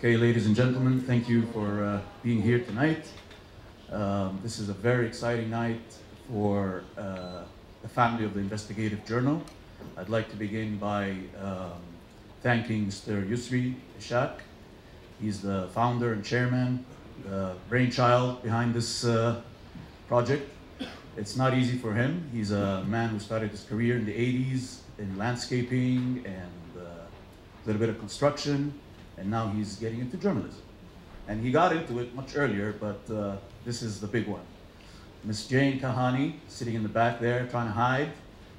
Okay, ladies and gentlemen, thank you for being here tonight. This is a very exciting night for the family of the Investigative Journal. I'd like to begin by thanking Mr. Yusri Ishaq. He's the founder and chairman, the brainchild behind this project. It's not easy for him. He's a man who started his career in the 80s in landscaping and a little bit of construction, and now he's getting into journalism. And he got into it much earlier, but this is the big one. Miss Jane Kahani, sitting in the back there, trying to hide.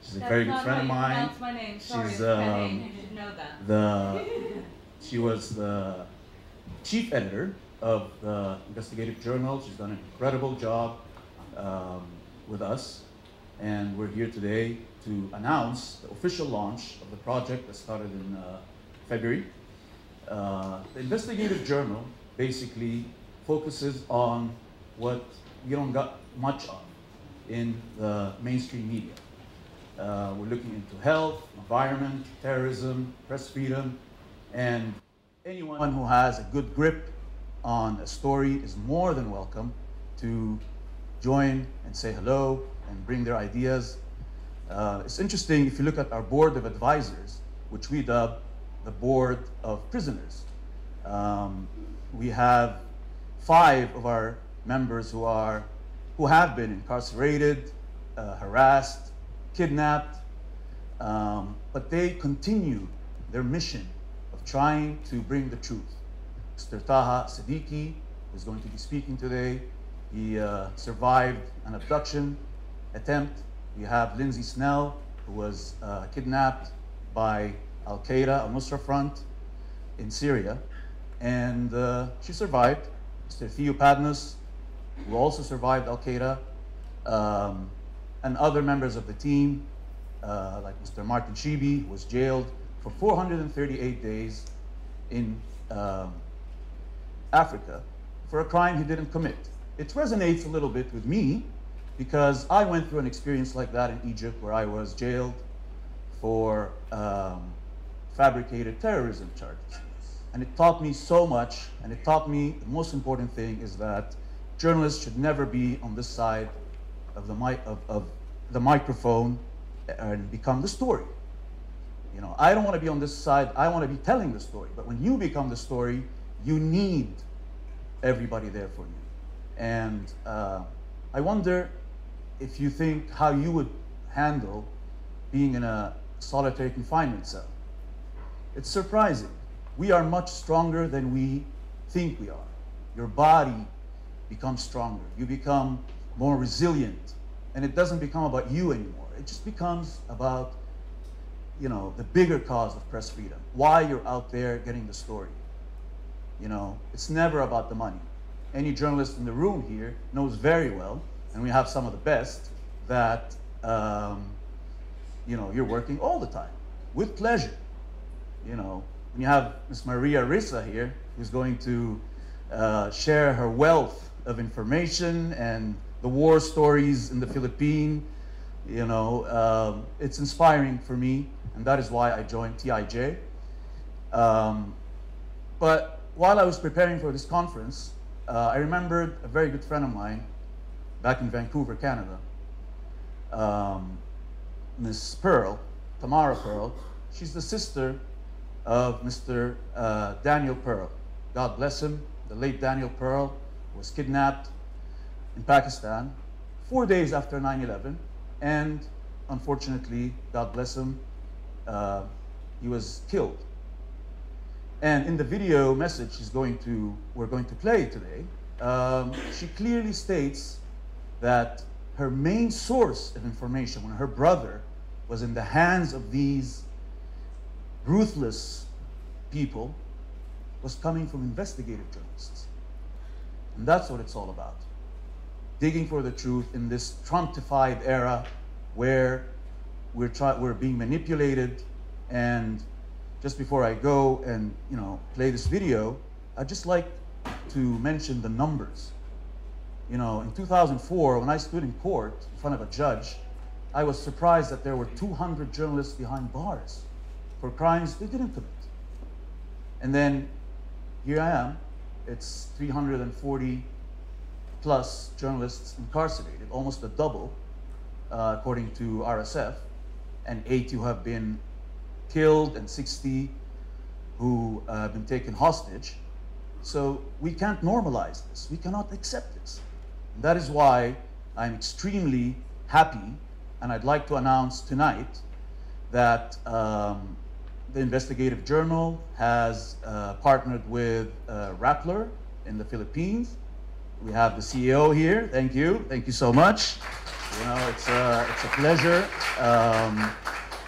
She's a very good friend of mine. That's my name. Sorry, She's you should know that. She was the chief editor of the Investigative Journal. She's done an incredible job with us, and we're here today to announce the official launch of the project that started in February. The Investigative Journal basically focuses on what we don't got much of in the mainstream media. We're looking into health, environment, terrorism, press freedom, and anyone who has a good grip on a story is more than welcome to join and say hello and bring their ideas. It's interesting if you look at our board of advisors, which we dub the board of prisoners. We have 5 of our members who have been incarcerated, harassed, kidnapped, but they continue their mission of trying to bring the truth. Mr. Taha Siddiqui, who's going to be speaking today, he survived an abduction attempt. We have Lindsay Snell, who was kidnapped by Al-Qaeda, Al-Nusra Front in Syria, and she survived. Mr. Theo Padnos, who also survived Al-Qaeda, and other members of the team, like Mr. Martin Shibi, who was jailed for 438 days in Africa for a crime he didn't commit. It resonates a little bit with me because I went through an experience like that in Egypt, where I was jailed for fabricated terrorism charges. And it taught me so much, and it taught me the most important thing is that journalists should never be on this side of the microphone and become the story. You know, I don't want to be on this side, I want to be telling the story. But when you become the story, you need everybody there for you. And I wonder if you think how you would handle being in a solitary confinement cell. It's surprising. We are much stronger than we think we are. Your body becomes stronger. You become more resilient. And it doesn't become about you anymore. It just becomes about, you know, the bigger cause of press freedom. Why you're out there getting the story. You know, it's never about the money. Any journalist in the room here knows very well, and we have some of the best, that you know, you're working all the time with pleasure. You know, when you have Ms. Maria Rissa here, who's going to share her wealth of information and the war stories in the Philippines, you know, it's inspiring for me, and that is why I joined TIJ. But while I was preparing for this conference, I remembered a very good friend of mine back in Vancouver, Canada, Miss Pearl, Tamara Pearl. She's the sister of Mr. Daniel Pearl. God bless him. The late Daniel Pearl was kidnapped in Pakistan 4 days after 9/11, and unfortunately, God bless him, he was killed. And in the video message we're going to play today, she clearly states that her main source of information when her brother was in the hands of these ruthless people was coming from investigative journalists. And that's what it's all about. Digging for the truth in this Trumpified era where we're being manipulated. And just before I go and, you know, play this video, I'd just like to mention the numbers. You know, in 2004, when I stood in court in front of a judge, I was surprised that there were 200 journalists behind bars for crimes they didn't commit. And then here I am. It's 340 plus journalists incarcerated, almost a double, according to RSF, and 8 who have been killed and 60 who have been taken hostage. So we can't normalize this. We cannot accept this. And that is why I'm extremely happy, and I'd like to announce tonight that the Investigative Journal has partnered with Rappler in the Philippines. We have the CEO here. Thank you so much. You know, it's a pleasure.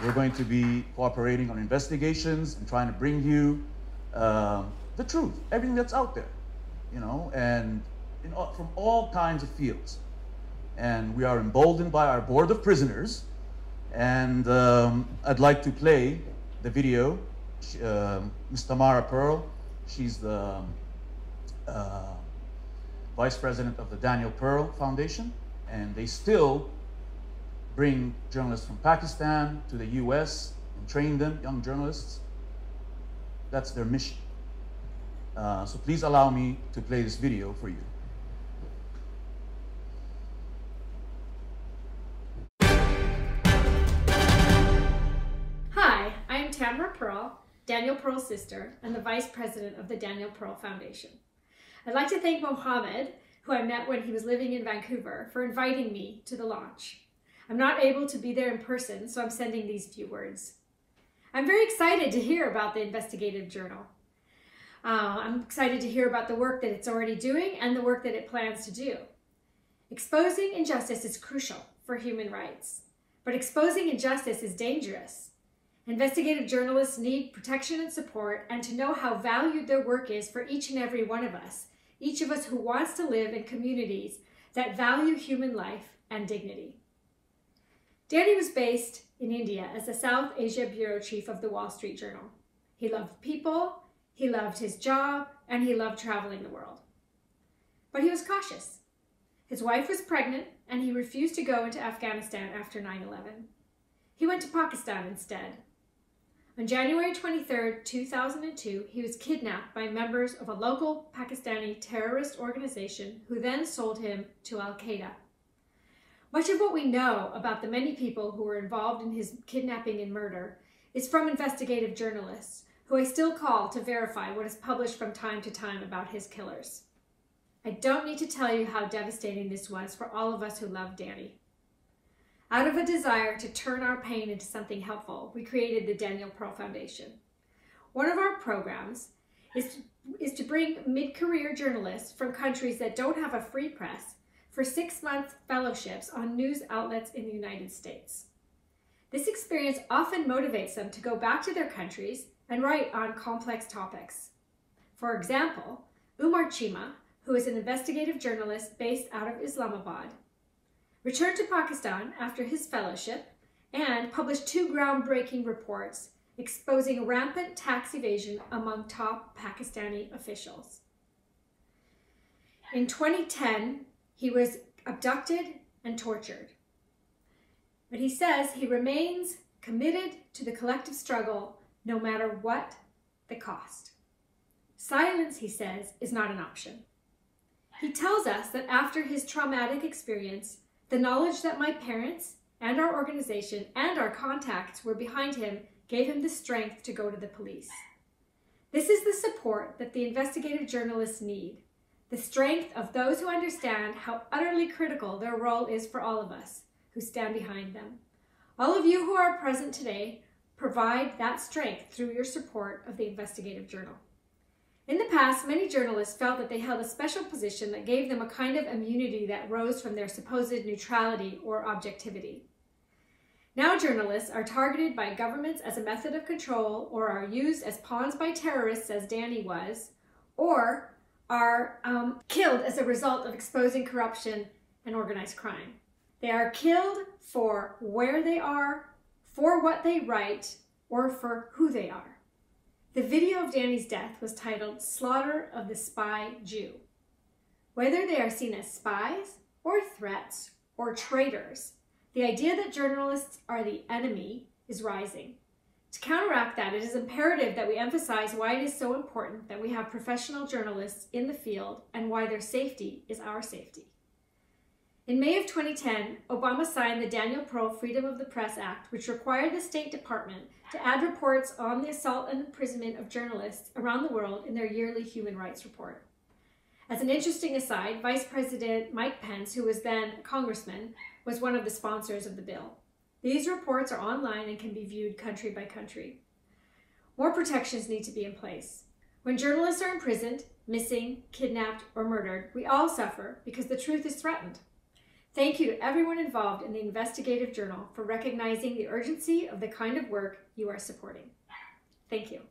We're going to be cooperating on investigations and trying to bring you the truth, everything that's out there, you know, and from all kinds of fields. And we are emboldened by our board of prisoners. And I'd like to play the video. Ms. Tamara Pearl, she's the vice president of the Daniel Pearl Foundation, and they still bring journalists from Pakistan to the US and train them, young journalists. That's their mission. So please allow me to play this video for you. Hi, I'm Tamara Pearl, Daniel Pearl's sister, and the vice president of the Daniel Pearl Foundation. I'd like to thank Mohamed, who I met when he was living in Vancouver, for inviting me to the launch. I'm not able to be there in person, so I'm sending these few words. I'm very excited to hear about the Investigative Journal. I'm excited to hear about the work that it's already doing and the work that it plans to do. Exposing injustice is crucial for human rights, but exposing injustice is dangerous. Investigative journalists need protection and support, and to know how valued their work is for each and every one of us who wants to live in communities that value human life and dignity. Danny was based in India as the South Asia Bureau Chief of the Wall Street Journal. He loved people, he loved his job, and he loved traveling the world. But he was cautious. His wife was pregnant, and he refused to go into Afghanistan after 9/11. He went to Pakistan instead. On January 23, 2002, he was kidnapped by members of a local Pakistani terrorist organization who then sold him to Al-Qaeda. Much of what we know about the many people who were involved in his kidnapping and murder is from investigative journalists, who I still call to verify what is published from time to time about his killers. I don't need to tell you how devastating this was for all of us who love Danny. Out of a desire to turn our pain into something helpful, we created the Daniel Pearl Foundation. One of our programs is to bring mid-career journalists from countries that don't have a free press for 6-month fellowships on news outlets in the United States. This experience often motivates them to go back to their countries and write on complex topics. For example, Umar Chima, who is an investigative journalist based out of Islamabad, returned to Pakistan after his fellowship and published 2 groundbreaking reports exposing rampant tax evasion among top Pakistani officials. In 2010, he was abducted and tortured. But he says he remains committed to the collective struggle no matter what the cost. Silence, he says, is not an option. He tells us that after his traumatic experience, the knowledge that my parents and our organization and our contacts were behind him gave him the strength to go to the police. This is the support that the investigative journalists need, the strength of those who understand how utterly critical their role is for all of us who stand behind them. All of you who are present today provide that strength through your support of the Investigative Journal. In the past, many journalists felt that they held a special position that gave them a kind of immunity that rose from their supposed neutrality or objectivity. Now journalists are targeted by governments as a method of control, or are used as pawns by terrorists, as Danny was, or are killed as a result of exposing corruption and organized crime. They are killed for where they are, for what they write, or for who they are. The video of Danny's death was titled "Slaughter of the Spy Jew." Whether they are seen as spies, or threats, or traitors, the idea that journalists are the enemy is rising. To counteract that, it is imperative that we emphasize why it is so important that we have professional journalists in the field and why their safety is our safety. In May of 2010, Obama signed the Daniel Pearl Freedom of the Press Act, which required the State Department to add reports on the assault and imprisonment of journalists around the world in their yearly human rights report. As an interesting aside, Vice President Mike Pence, who was then a congressman, was one of the sponsors of the bill. These reports are online and can be viewed country by country. More protections need to be in place. When journalists are imprisoned, missing, kidnapped, or murdered, we all suffer because the truth is threatened. Thank you to everyone involved in the Investigative Journal for recognizing the urgency of the kind of work you are supporting. Thank you.